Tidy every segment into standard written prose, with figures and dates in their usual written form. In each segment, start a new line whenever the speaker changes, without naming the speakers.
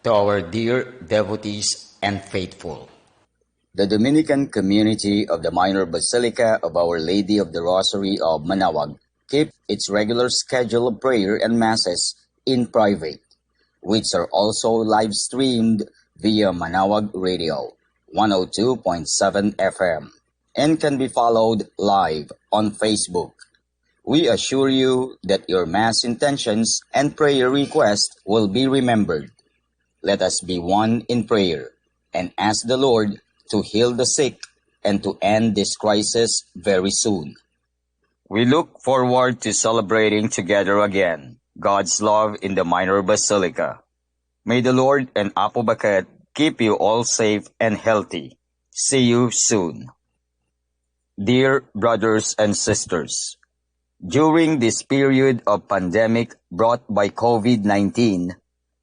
To our dear devotees and faithful,
The Dominican community of the Minor Basilica of Our Lady of the Rosary of Manaoag keeps its regular schedule of prayer and masses in private, which are also live streamed via Manaoag Radio 102.7 FM and can be followed live on Facebook. We assure you that your Mass intentions and prayer requests will be remembered. Let us be one in prayer and ask the Lord to heal the sick and to end this crisis very soon. We look forward to celebrating together again God's love in the Minor Basilica. May the Lord and Apo Baket keep you all safe and healthy. See you soon. Dear brothers and sisters, during this period of pandemic brought by COVID-19,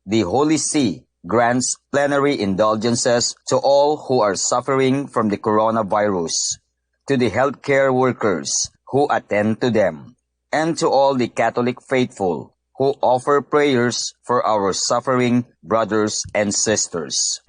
the Holy See grants plenary indulgences to all who are suffering from the coronavirus, to the healthcare workers who attend to them, and to all the Catholic faithful who offer prayers for our suffering brothers and sisters.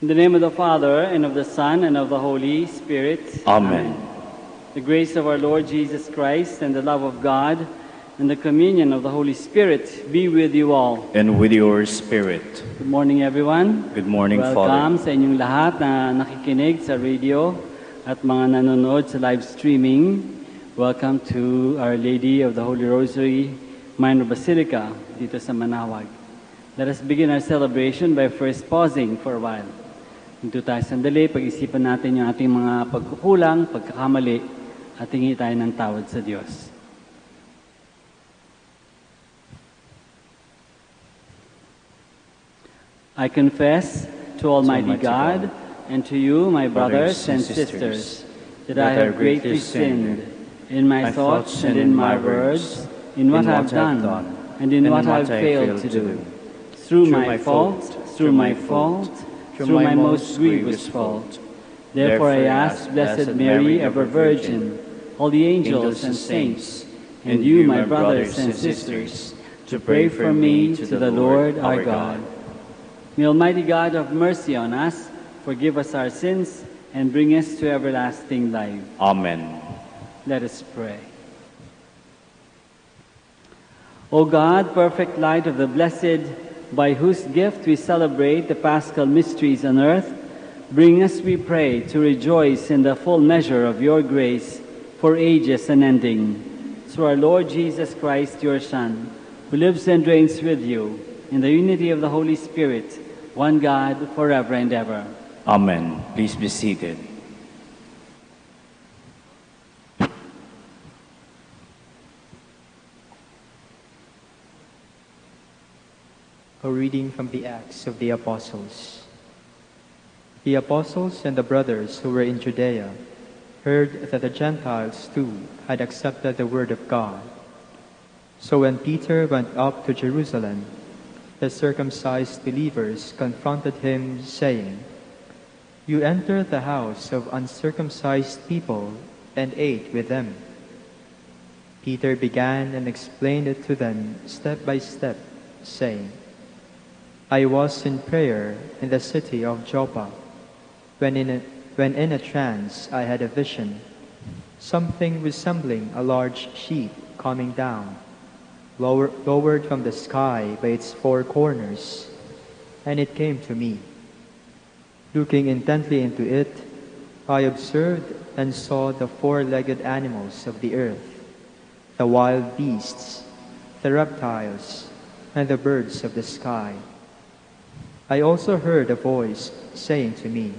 In the name of the Father, and of the Son, and of the Holy Spirit.
Amen.
The grace of our Lord Jesus Christ, and the love of God, and the communion of the Holy Spirit be with you all.
And with your spirit.
Good morning, everyone.
Good morning,
Welcome
Father.
sa inyong lahat na nakikinig sa radio at mga nanonood sa live streaming. Welcome to Our Lady of the Holy Rosary Minor Basilica dito sa Manaoag. Let us begin our celebration by first pausing for a while. Dito tayo sandali, pag-isipan natin yung ating mga pagkukulang, pagkakamali, at hingi tayo ng tawad sa Diyos. I confess to Almighty God and to you, my brothers and sisters, that I have greatly sinned in my thoughts and in my words, in what I have done and in what I have failed to do. Through my fault, through my most grievous fault. Therefore I ask Blessed Mary, ever Virgin, all the angels and saints, and you, my brothers and sisters, to pray for me to the Lord our God. May Almighty God have mercy on us, forgive us our sins, and bring us to everlasting life.
Amen.
Let us pray. O God, perfect light of the blessed, by whose gift we celebrate the Paschal mysteries on earth, bring us, we pray, to rejoice in the full measure of your grace for ages unending. Through our Lord Jesus Christ, your Son, who lives and reigns with you in the unity of the Holy Spirit, one God, forever and ever.
Amen. Please be seated.
A reading from the Acts of the Apostles. The apostles and the brothers who were in Judea heard that the Gentiles too had accepted the word of God. So when Peter went up to Jerusalem, the circumcised believers confronted him, saying, "You entered the house of uncircumcised people and ate with them." Peter began and explained it to them step by step, saying, "I was in prayer in the city of Joppa, when in a trance I had a vision, something resembling a large sheet coming down, lowered from the sky by its four corners, and it came to me. Looking intently into it, I observed and saw the four-legged animals of the earth, the wild beasts, the reptiles, and the birds of the sky. I also heard a voice saying to me,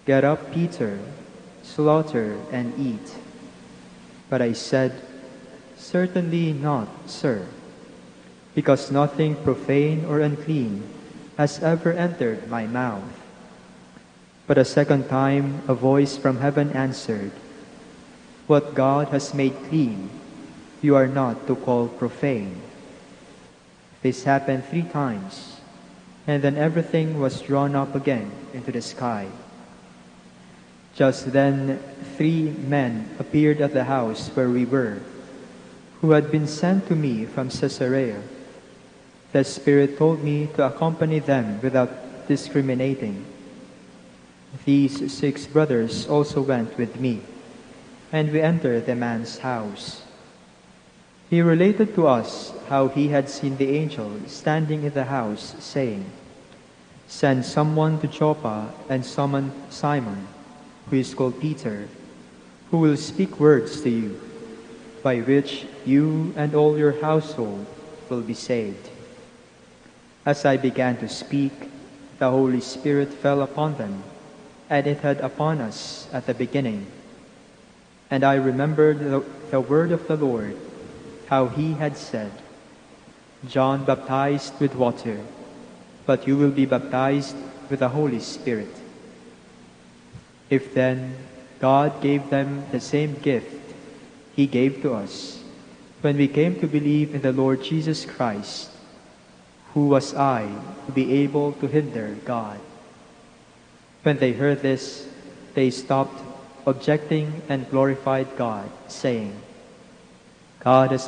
'Get up, Peter, slaughter and eat.' But I said, 'Certainly not, sir, because nothing profane or unclean has ever entered my mouth.' But a second time a voice from heaven answered, 'What God has made clean, you are not to call profane.' This happened 3 times, and then everything was drawn up again into the sky. Just then 3 men appeared at the house where we were, who had been sent to me from Caesarea. The Spirit told me to accompany them without discriminating. These 6 brothers also went with me, and we entered the man's house. He related to us how he had seen the angel standing in the house, saying, Send someone to Joppa and summon Simon, who is called Peter, who will speak words to you, by which you and all your household will be saved." As I began to speak, the Holy Spirit fell upon them, and it had upon us at the beginning. And I remembered the word of the Lord, how he had said, "John baptized with water, but you will be baptized with the Holy Spirit." If then God gave them the same gift he gave to us when we came to believe in the Lord Jesus Christ, who was I to be able to hinder God? When they heard this, they stopped objecting and glorified God, saying, God has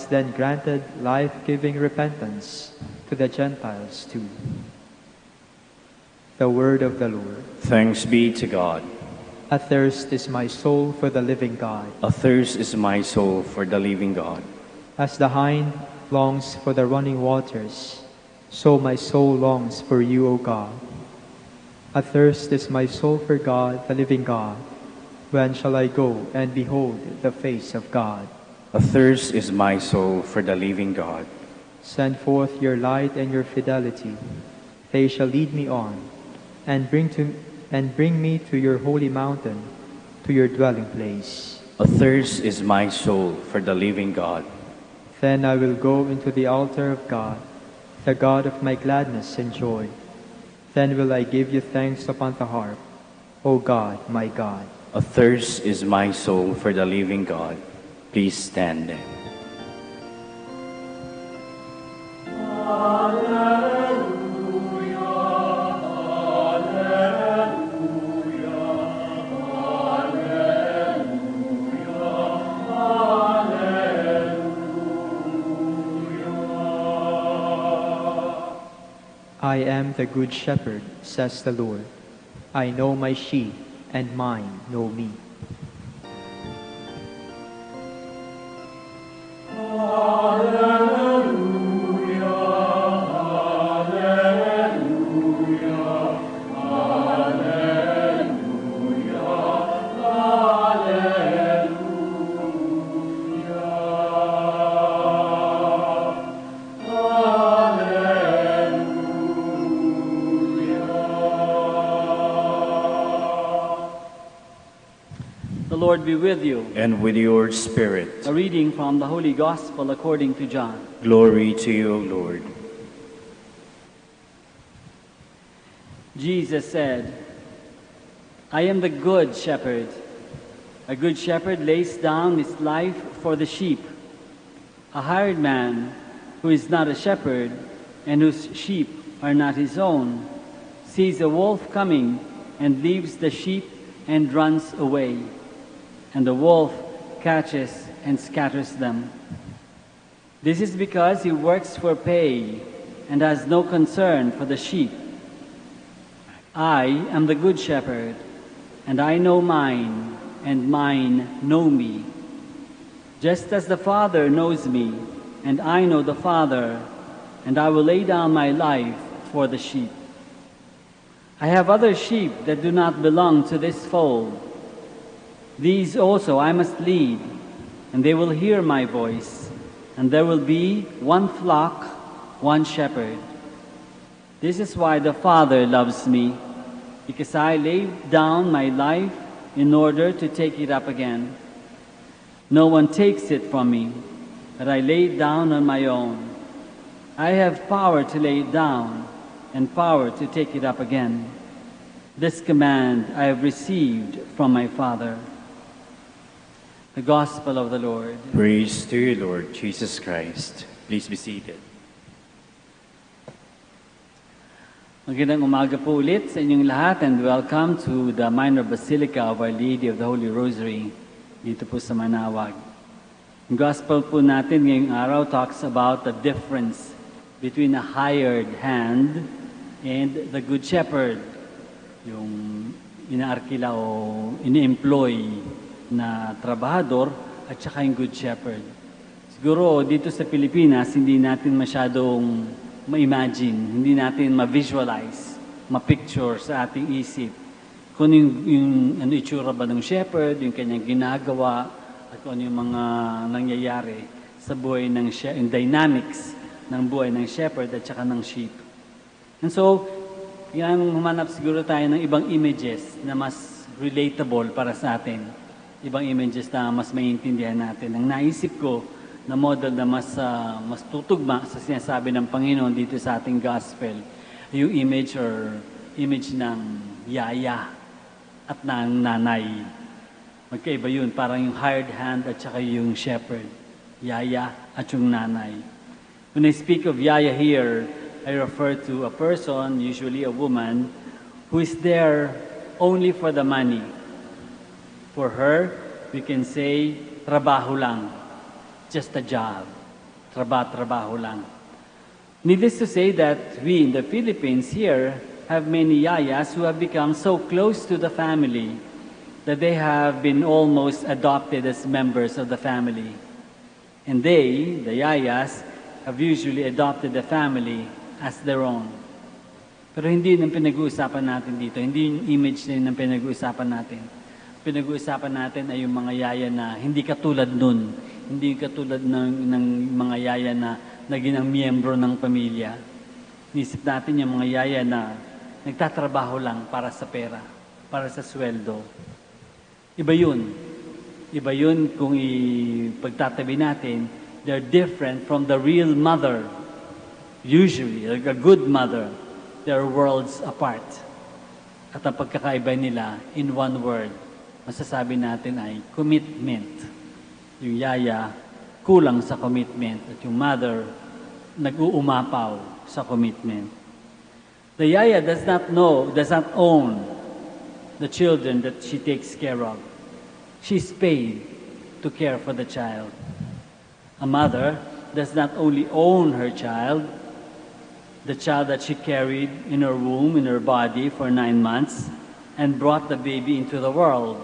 then granted life-giving repentance to the Gentiles too." The word of the Lord.
Thanks be to God.
Athirst is my soul for the living God.
Athirst is my soul for the living God.
As the hind longs for the running waters, so my soul longs for you, O God. Athirst is my soul for God, the living God. When shall I go and behold the face of God?
Athirst is my soul for the living God.
Send forth your light and your fidelity. They shall lead me on, and bring me to your holy mountain, to your dwelling place.
Athirst is my soul for the living God.
Then I will go into the altar of God, the God of my gladness and joy. Then will I give you thanks upon the harp, O God, my God.
Athirst is my soul for the living God. Please stand.
I am the good shepherd, says the Lord. I know my sheep, and mine know me.
The Lord be with you.
And with your spirit.
A reading from the Holy Gospel according to John.
Glory to you, Lord.
Jesus said, "I am the good shepherd. A good shepherd lays down his life for the sheep. A hired man who is not a shepherd and whose sheep are not his own sees a wolf coming and leaves the sheep and runs away. And the wolf catches and scatters them. This is because he works for pay and has no concern for the sheep. I am the good shepherd, and I know mine, and mine know me. Just as the Father knows me, and I know the Father, and I will lay down my life for the sheep. I have other sheep that do not belong to this fold. These also I must lead, and they will hear my voice, and there will be one flock, one shepherd. This is why the Father loves me, because I laid down my life in order to take it up again. No one takes it from me, but I lay it down on my own. I have power to lay it down, and power to take it up again. This command I have received from my Father." The Gospel of the Lord.
Praise to you, Lord Jesus Christ. Please be seated.
Magandang umaga po ulit sa inyong lahat, and welcome to the Minor Basilica of Our Lady of the Holy Rosary dito po sa Manaoag. Ang Gospel po natin ngayong araw talks about the difference between a hired hand and the Good Shepherd, yung inaarkila o ini-employ na trabahador at saka yung Good Shepherd. Siguro dito sa Pilipinas, hindi natin masyadong ma-imagine, hindi natin ma-visualize, ma-picture sa ating isip kung yung ano itsura ba ng shepherd, yung kanyang ginagawa, at kung ano yung mga nangyayari sa buhay ng yung dynamics ng buhay ng shepherd at saka ng sheep. And so, yan, humanap siguro tayo ng ibang images na mas relatable para sa atin. Ibang images na mas maintindihan natin. Ang naisip ko na model na mas tutugma sa sinasabi ng Panginoon dito sa ating gospel, yung image ng yaya at ng nanay. Magkaiba yun, parang yung hired hand at saka yung shepherd. Yaya at yung nanay. When I speak of yaya here, I refer to a person, usually a woman, who is there only for the money. For her, we can say, trabaho lang. Just a job. Trabaho lang. Needless to say that we in the Philippines here have many yayas who have become so close to the family that they have been almost adopted as members of the family. And they, the yayas, have usually adopted the family as their own. Pero hindi yun ang pinag-uusapan natin dito. Hindi yung image na yun ang pinag-uusapan natin. Pinag-uusapan natin ay yung mga yaya na hindi katulad nun. Hindi katulad ng mga yaya na naging ang miyembro ng pamilya. Nisip natin yung mga yaya na nagtatrabaho lang para sa pera, para sa sweldo. Iba yun. Iba yun kung ipagtatabi natin. They're different from the real mother. Usually, like a good mother, they're worlds apart. At ang pagkakaiba nila, in one word, masasabi natin ay commitment. Yung yaya, kulang sa commitment. At yung mother, nag-uumapaw sa commitment. The yaya does not own the children that she takes care of. She's paid to care for the child. A mother does not only own her child, the child that she carried in her womb, in her body for 9 months, and brought the baby into the world.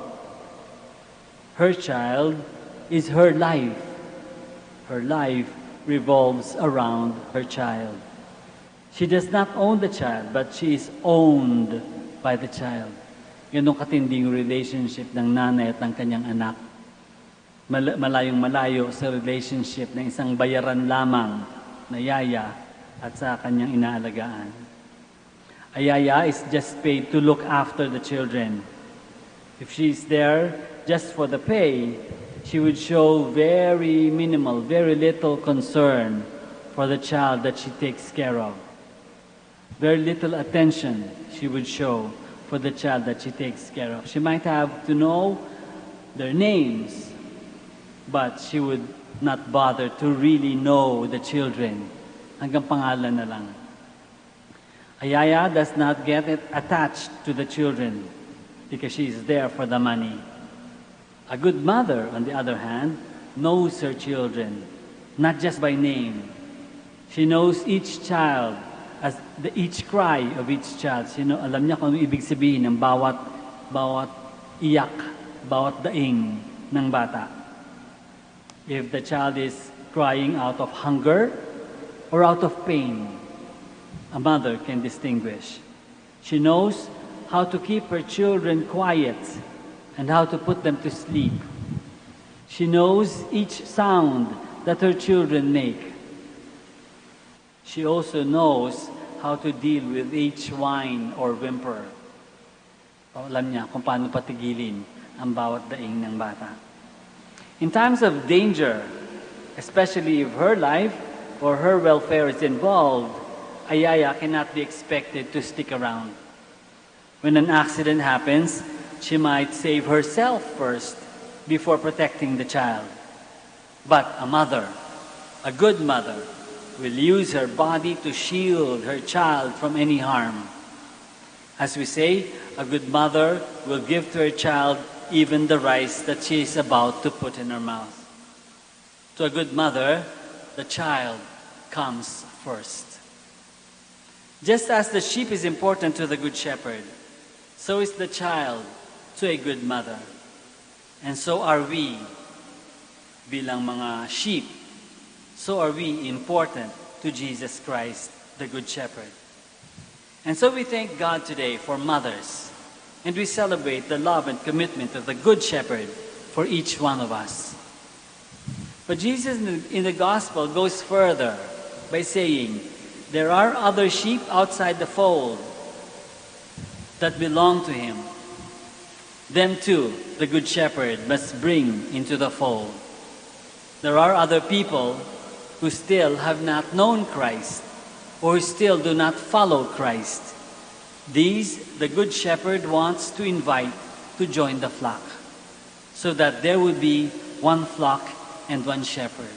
Her child is her life. Her life revolves around her child. She does not own the child, but she is owned by the child. Yun ang katinding relationship ng nanay at ng kanyang anak. Malayong malayo sa relationship ng isang bayaran lamang na yaya at sa kanyang inaalagaan. A yaya is just paid to look after the children. If she's there just for the pay, she would show very minimal, very little concern for the child that she takes care of. Very little attention she would show for the child that she takes care of. She might have to know their names, but she would not bother to really know the children. Hanggang pangalan na lang. A yaya does not get attached to the children because she is there for the money. A good mother, on the other hand, knows her children, not just by name. She knows each child, each cry of each child. Alam niya kung ano ibig sabihin ng bawat iyak, bawat daing ng bata. If the child is crying out of hunger or out of pain, a mother can distinguish. She knows how to keep her children quiet and how to put them to sleep. She knows each sound that her children make. She also knows how to deal with each whine or whimper. Alam niya kung paano patigilin ang bawat daing ng bata. In times of danger, especially if her life or her welfare is involved, a yaya cannot be expected to stick around. When an accident happens, she might save herself first before protecting the child. But a mother, a good mother, will use her body to shield her child from any harm. As we say, a good mother will give to her child even the rice that she is about to put in her mouth. To a good mother, the child comes first. Just as the sheep is important to the good shepherd, so is the child to a good mother. And so are we, bilang mga sheep, so are we important to Jesus Christ, the Good Shepherd. And so we thank God today for mothers, and we celebrate the love and commitment of the Good Shepherd for each one of us. But Jesus in the Gospel goes further by saying, there are other sheep outside the fold that belong to Him. Them too, the Good Shepherd must bring into the fold. There are other people who still have not known Christ, or who still do not follow Christ. These, the Good Shepherd wants to invite to join the flock, so that there will be one flock and one shepherd.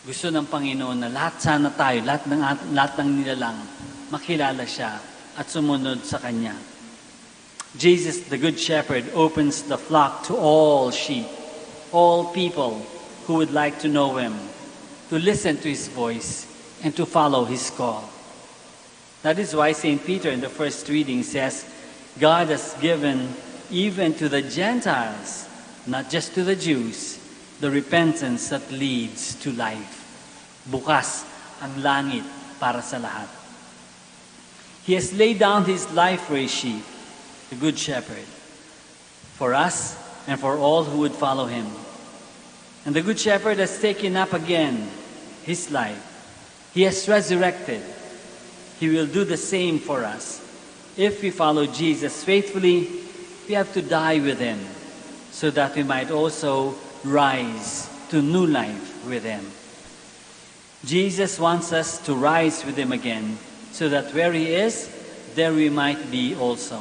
Gusto ng Panginoon na lahat sana tayo, lahat ng nilalang, makilala siya at sumunod sa Kanya. Jesus, the Good Shepherd, opens the flock to all sheep, all people who would like to know Him, to listen to His voice, and to follow His call. That is why St. Peter in the first reading says, God has given even to the Gentiles, not just to the Jews, the repentance that leads to life. Bukas ang langit para sa lahat. He has laid down His life for His sheep, the Good Shepherd, for us and for all who would follow Him. And the Good Shepherd has taken up again His life. He has resurrected. He will do the same for us. If we follow Jesus faithfully, we have to die with Him, so that we might also rise to new life with Him. Jesus wants us to rise with Him again, so that where He is, there we might be also.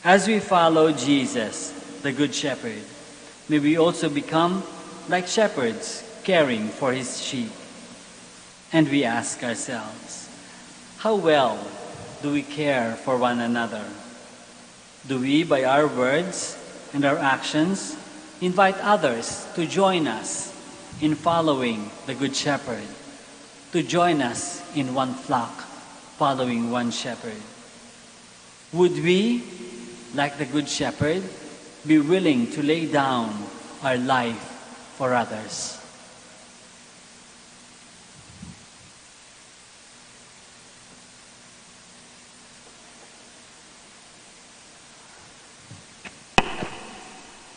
As we follow Jesus, the Good Shepherd, may we also become like shepherds caring for His sheep. And we ask ourselves, how well do we care for one another? Do we, by our words and our actions, invite others to join us in following the Good Shepherd, to join us in one flock, following one shepherd? Would we, like the Good Shepherd, be willing to lay down our life for others?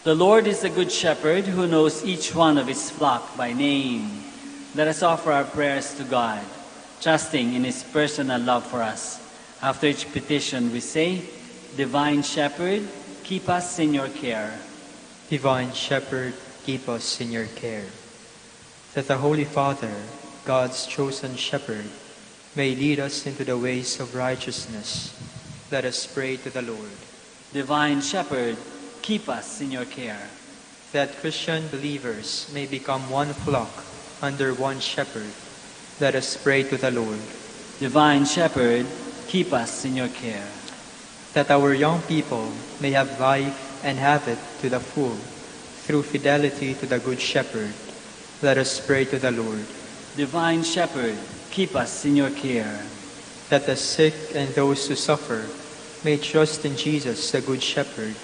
The Lord is the Good Shepherd who knows each one of His flock by name. Let us offer our prayers to God, trusting in His personal love for us. After each petition we say, Divine Shepherd, keep us in your care.
Divine Shepherd, keep us in your care. That the Holy Father, God's chosen shepherd, may lead us into the ways of righteousness. Let us pray to the Lord.
Divine Shepherd, keep us in your care.
That Christian believers may become one flock under one shepherd. Let us pray to the Lord.
Divine Shepherd, keep us in your care.
That our young people may have life and have it to the full through fidelity to the Good Shepherd. Let us pray to the Lord.
Divine Shepherd, keep us in your care.
That the sick and those who suffer may trust in Jesus, the Good Shepherd,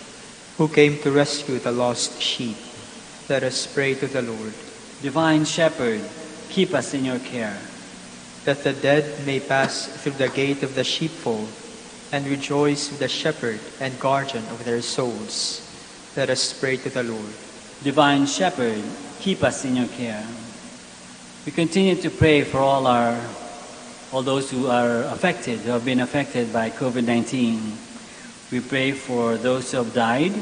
who came to rescue the lost sheep. Let us pray to the Lord.
Divine Shepherd, keep us in your care.
That the dead may pass through the gate of the sheepfold and rejoice with the shepherd and guardian of their souls. Let us pray to the Lord.
Divine Shepherd, keep us in your care. We continue to pray for all those who are affected, who have been affected by COVID-19. We pray for those who have died,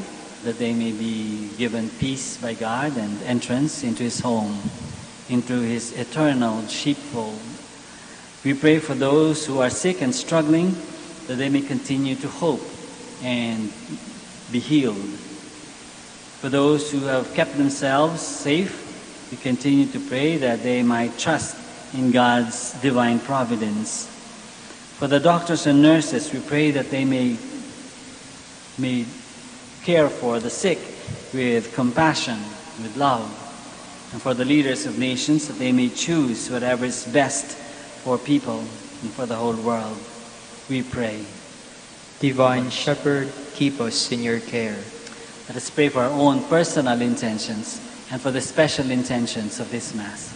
that they may be given peace by God and entrance into His home, into His eternal sheepfold. We pray for those who are sick and struggling, that they may continue to hope and be healed. For those who have kept themselves safe, we continue to pray that they might trust in God's divine providence. For the doctors and nurses, we pray that they may care for the sick with compassion, with love. And for the leaders of nations, that they may choose whatever is best for people and for the whole world. We pray.
Divine Shepherd, keep us in your care.
Let us pray for our own personal intentions and for the special intentions of this Mass.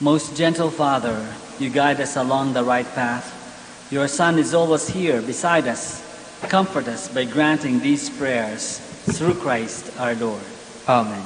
Most gentle Father, you guide us along the right path. Your Son is always here beside us. Comfort us by granting these prayers through Christ our Lord.
Amen.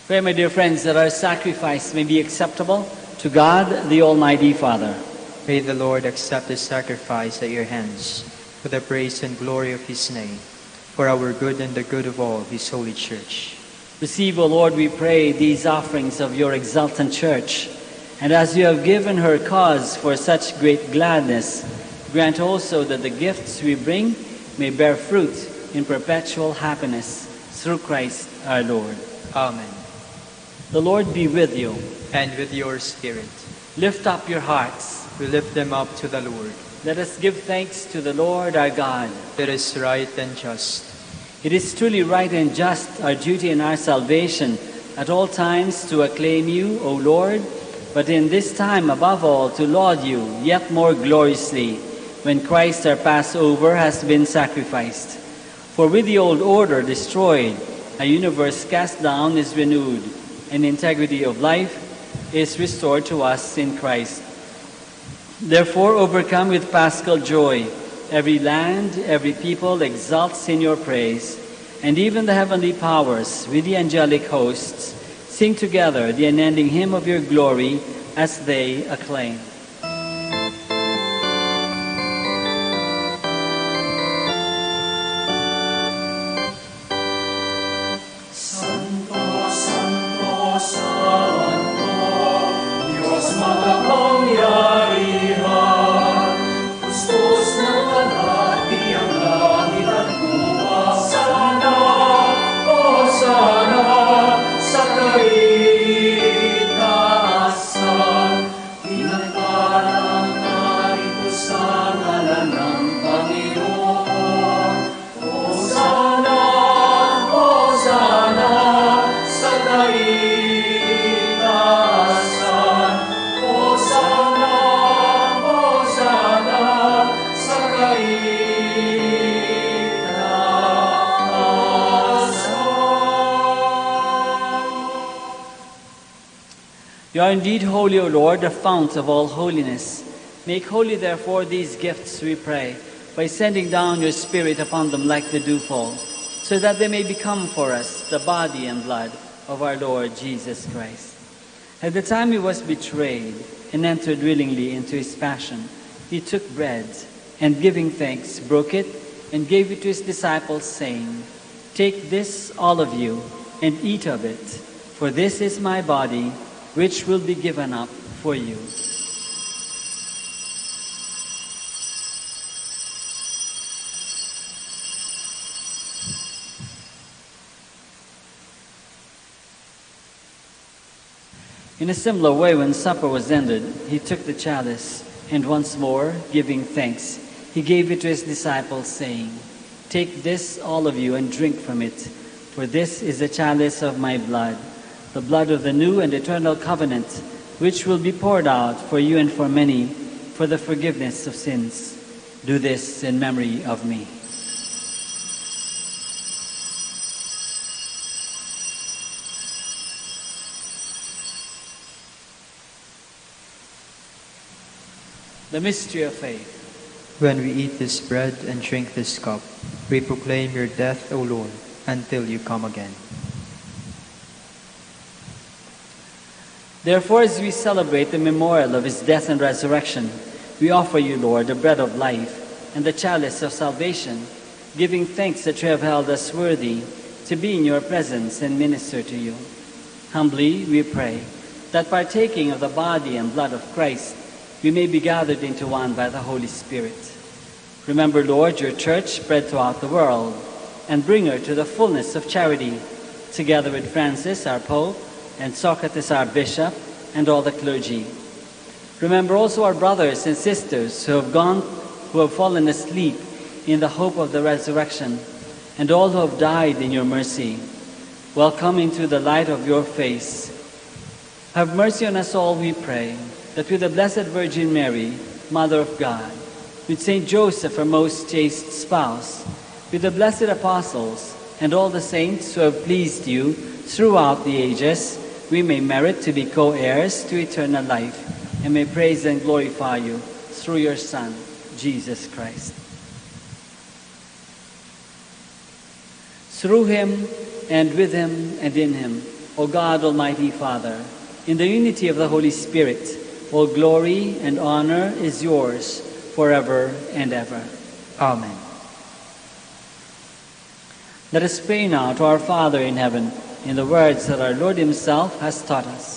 Pray, my dear friends, that our sacrifice may be acceptable to God, the Almighty Father.
May the Lord accept this sacrifice at your hands for the praise and glory of his name, for our good and the good of all his holy church.
Receive, O Lord, we pray, these offerings of your exultant church, and as you have given her cause for such great gladness, grant also that the gifts we bring may bear fruit in perpetual happiness through Christ our Lord.
Amen.
The Lord be with you.
And with your spirit.
Lift up your hearts.
We lift them up to the Lord.
Let us give thanks to the Lord our God.
It is right and just.
It is truly right and just, our duty and our salvation, at all times to acclaim you, O Lord, but in this time above all to laud you yet more gloriously, when Christ our Passover has been sacrificed. For with the old order destroyed, a universe cast down is renewed, and integrity of life is restored to us in Christ. Therefore, overcome with paschal joy, every land, every people exults in your praise, and even the heavenly powers with the angelic hosts sing together the unending hymn of your glory as they acclaim. You are indeed holy, O Lord, the fount of all holiness. Make holy, therefore, these gifts, we pray, by sending down your Spirit upon them like the dewfall, so that they may become for us the body and blood of our Lord Jesus Christ. At the time he was betrayed and entered willingly into his passion, he took bread, and giving thanks, broke it, and gave it to his disciples, saying, "Take this, all of you, and eat of it, for this is my body, which will be given up for you." In a similar way, when supper was ended, he took the chalice, and once more, giving thanks, he gave it to his disciples, saying, "Take this, all of you, and drink from it, for this is the chalice of my blood, the blood of the new and eternal covenant, which will be poured out for you and for many for the forgiveness of sins. Do this in memory of me." The mystery of faith.
When we eat this bread and drink this cup, we proclaim your death, O Lord, until you come again.
Therefore, as we celebrate the memorial of his death and resurrection, we offer you, Lord, the bread of life and the chalice of salvation, giving thanks that you have held us worthy to be in your presence and minister to you. Humbly we pray that partaking of the body and blood of Christ, we may be gathered into one by the Holy Spirit. Remember, Lord, your church spread throughout the world, and bring her to the fullness of charity, together with Francis, our Pope, and Socrates, our Bishop, and all the clergy. Remember also our brothers and sisters who have fallen asleep in the hope of the resurrection, and all who have died in your mercy. Welcome into the light of your face. Have mercy on us all, we pray, that with the Blessed Virgin Mary, Mother of God, with Saint Joseph, her most chaste spouse, with the blessed apostles, and all the saints who have pleased you throughout the ages, we may merit to be co-heirs to eternal life, and may praise and glorify you through your Son, Jesus Christ. Through him, and with him, and in him, O God, Almighty Father, in the unity of the Holy Spirit, all glory and honor is yours forever and ever. Amen. Let us pray now to our Father in heaven, in the words that our Lord himself has taught us.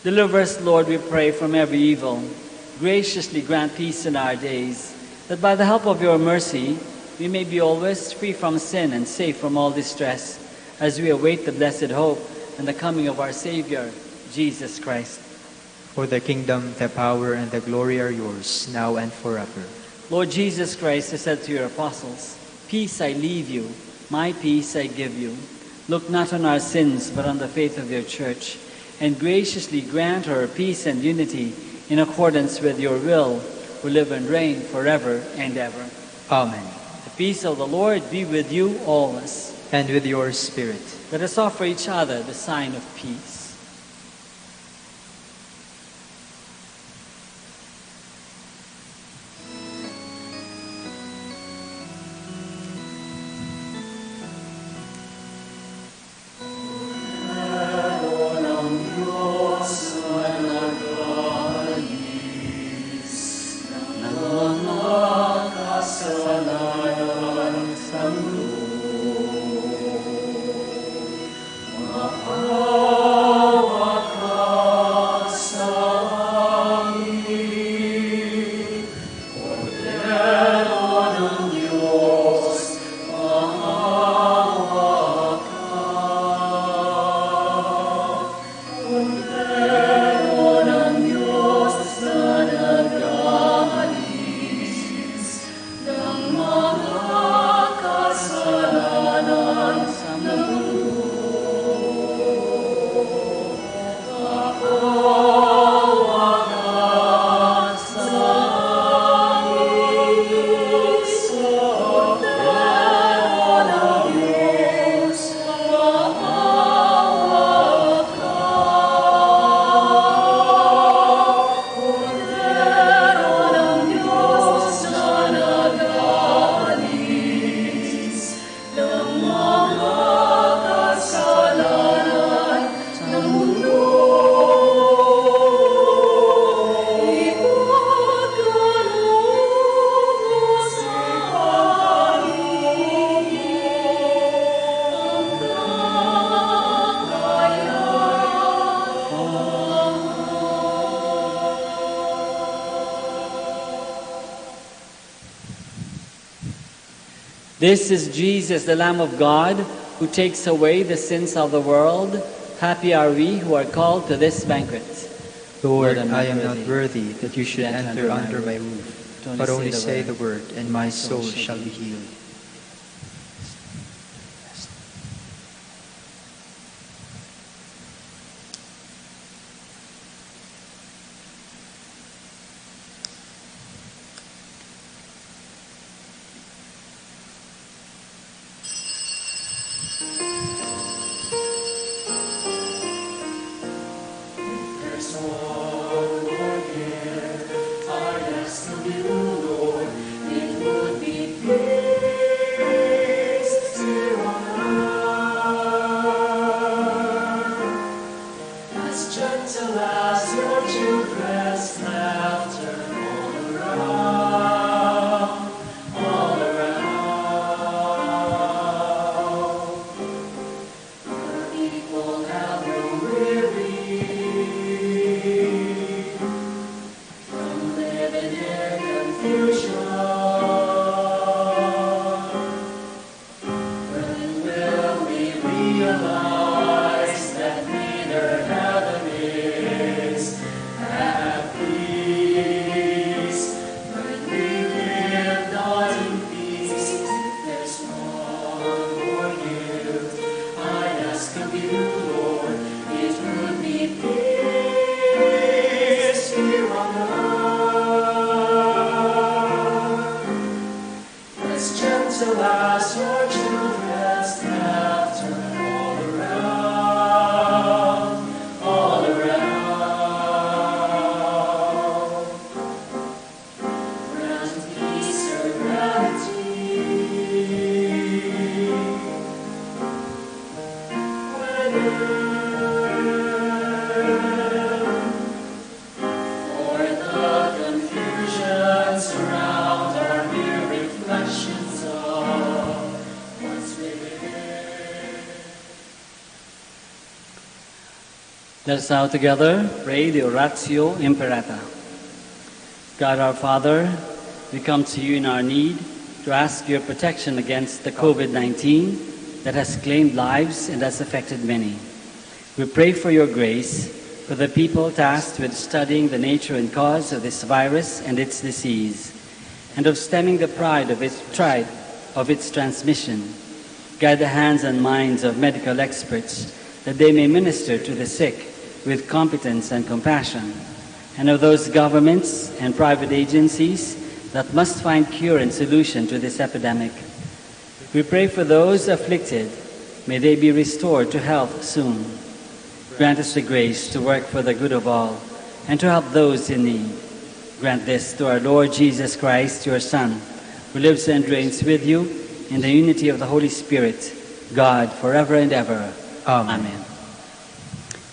Deliver us, Lord, we pray, from every evil. Graciously grant peace in our days, that by the help of your mercy we may be always free from sin and safe from all distress, as we await the blessed hope and the coming of our Savior, Jesus Christ.
For the kingdom, the power, and the glory are yours, now and forever.
Lord Jesus Christ has said to your apostles, "Peace I leave you, my peace I give you. Look not on our sins, but on the faith of your church, and graciously grant her peace and unity in accordance with your will, who live and reign forever and ever."
Amen.
The peace of the Lord be with you always.
And with your spirit.
Let us offer each other the sign of peace.
Oh
This is Jesus, the Lamb of God, who takes away the sins of the world. Happy are we who are called to this banquet.
Lord, I am not worthy that you should enter under my roof, but only say the word, and my soul shall be healed.
Let us now together pray the Oratio Imperata. God our Father, we come to you in our need to ask your protection against the COVID-19 that has claimed lives and has affected many. We pray for your grace for the people tasked with studying the nature and cause of this virus and its disease, and of stemming the pride of its transmission. Guide the hands and minds of medical experts that they may minister to the sick with competence and compassion, and of those governments and private agencies that must find cure and solution to this epidemic. We pray for those afflicted. May they be restored to health soon. Grant us the grace to work for the good of all and to help those in need. Grant this through our Lord Jesus Christ, your Son, who lives and reigns with you in the unity of the Holy Spirit, God, forever and ever. Amen.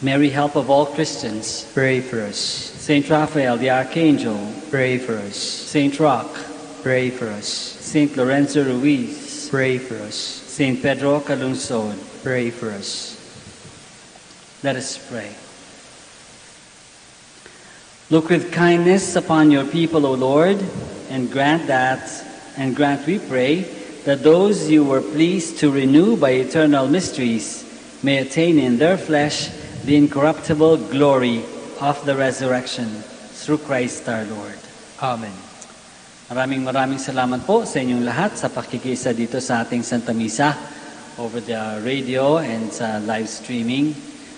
Mary, help of all Christians,
Pray for us.
Saint Raphael the Archangel,
Pray for us.
Saint Roch,
Pray for us.
Saint Lorenzo Ruiz,
Pray for us.
Saint Pedro Calungsod.
Pray for us.
Let us pray. Look with kindness upon your people, O Lord, and grant, we pray, that those you were pleased to renew by eternal mysteries may attain in their flesh the incorruptible glory of the resurrection through Christ our Lord.
Amen.
Maraming salamat po sa inyong lahat sa pakikisa dito sa ating Santa Misa over the radio and sa live streaming.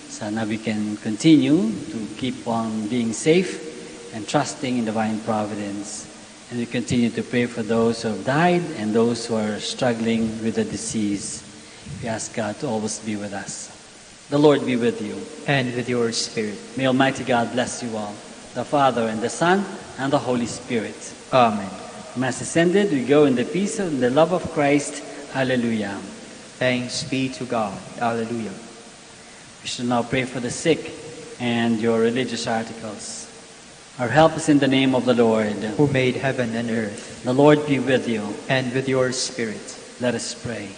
Sana we can continue to keep on being safe and trusting in divine providence. And we continue to pray for those who have died and those who are struggling with the disease. We ask God to always be with us. The Lord be with you.
And with your spirit.
May Almighty God bless you all, the Father and the Son and the Holy Spirit.
Amen.
Mass is ended. We go in the peace and the love of Christ. Hallelujah.
Thanks be to God. Hallelujah.
We should now pray for the sick and your religious articles. Our help is in the name of the Lord,
who made heaven and earth.
The Lord be with you.
And with your spirit.
Let us pray.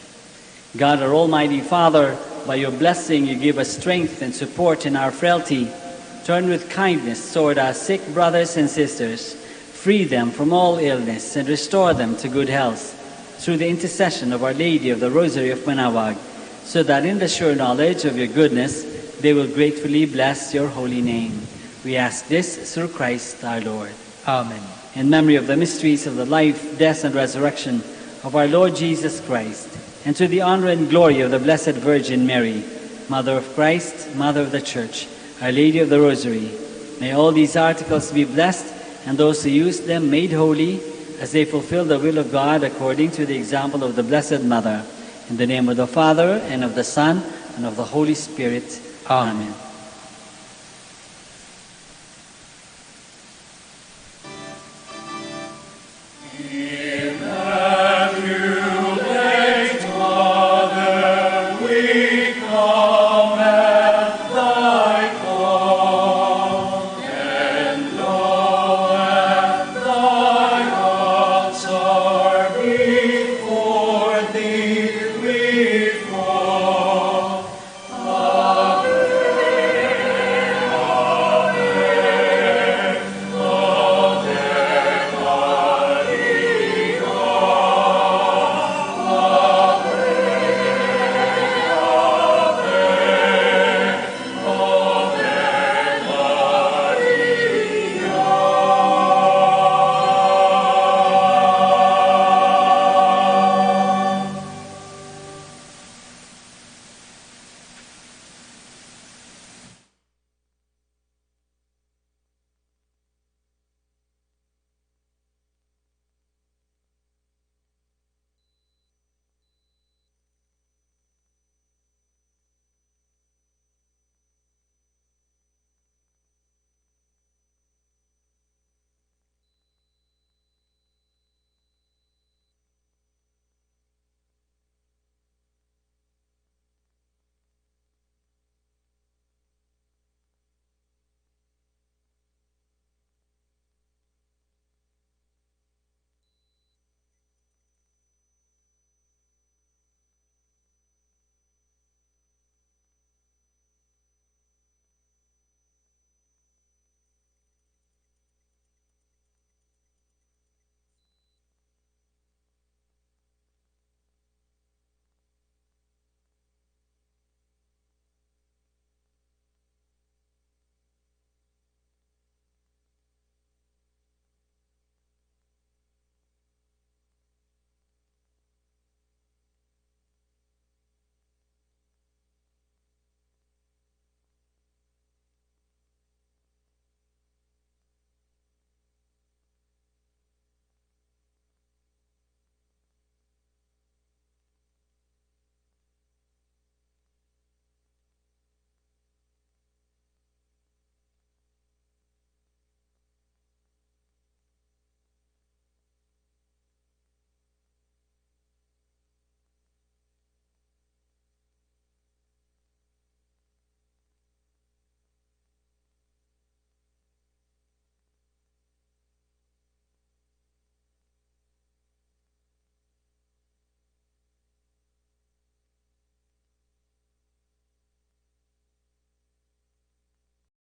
God, our Almighty Father, by your blessing you give us strength and support in our frailty. Turn with kindness toward our sick brothers and sisters. Free them from all illness and restore them to good health. through the intercession of Our Lady of the Rosary of Manaoag, so that in the sure knowledge of your goodness they will gratefully bless your holy name. We ask this through Christ our Lord.
Amen.
In memory of the mysteries of the life, death, and resurrection of our Lord Jesus Christ, and to the honor and glory of the Blessed Virgin Mary, Mother of Christ, Mother of the Church, Our Lady of the Rosary, may all these articles be blessed, and those who use them made holy, as they fulfill the will of God according to the example of the Blessed Mother. In the name of the Father, and of the Son, and of the Holy Spirit. Amen.
Yeah.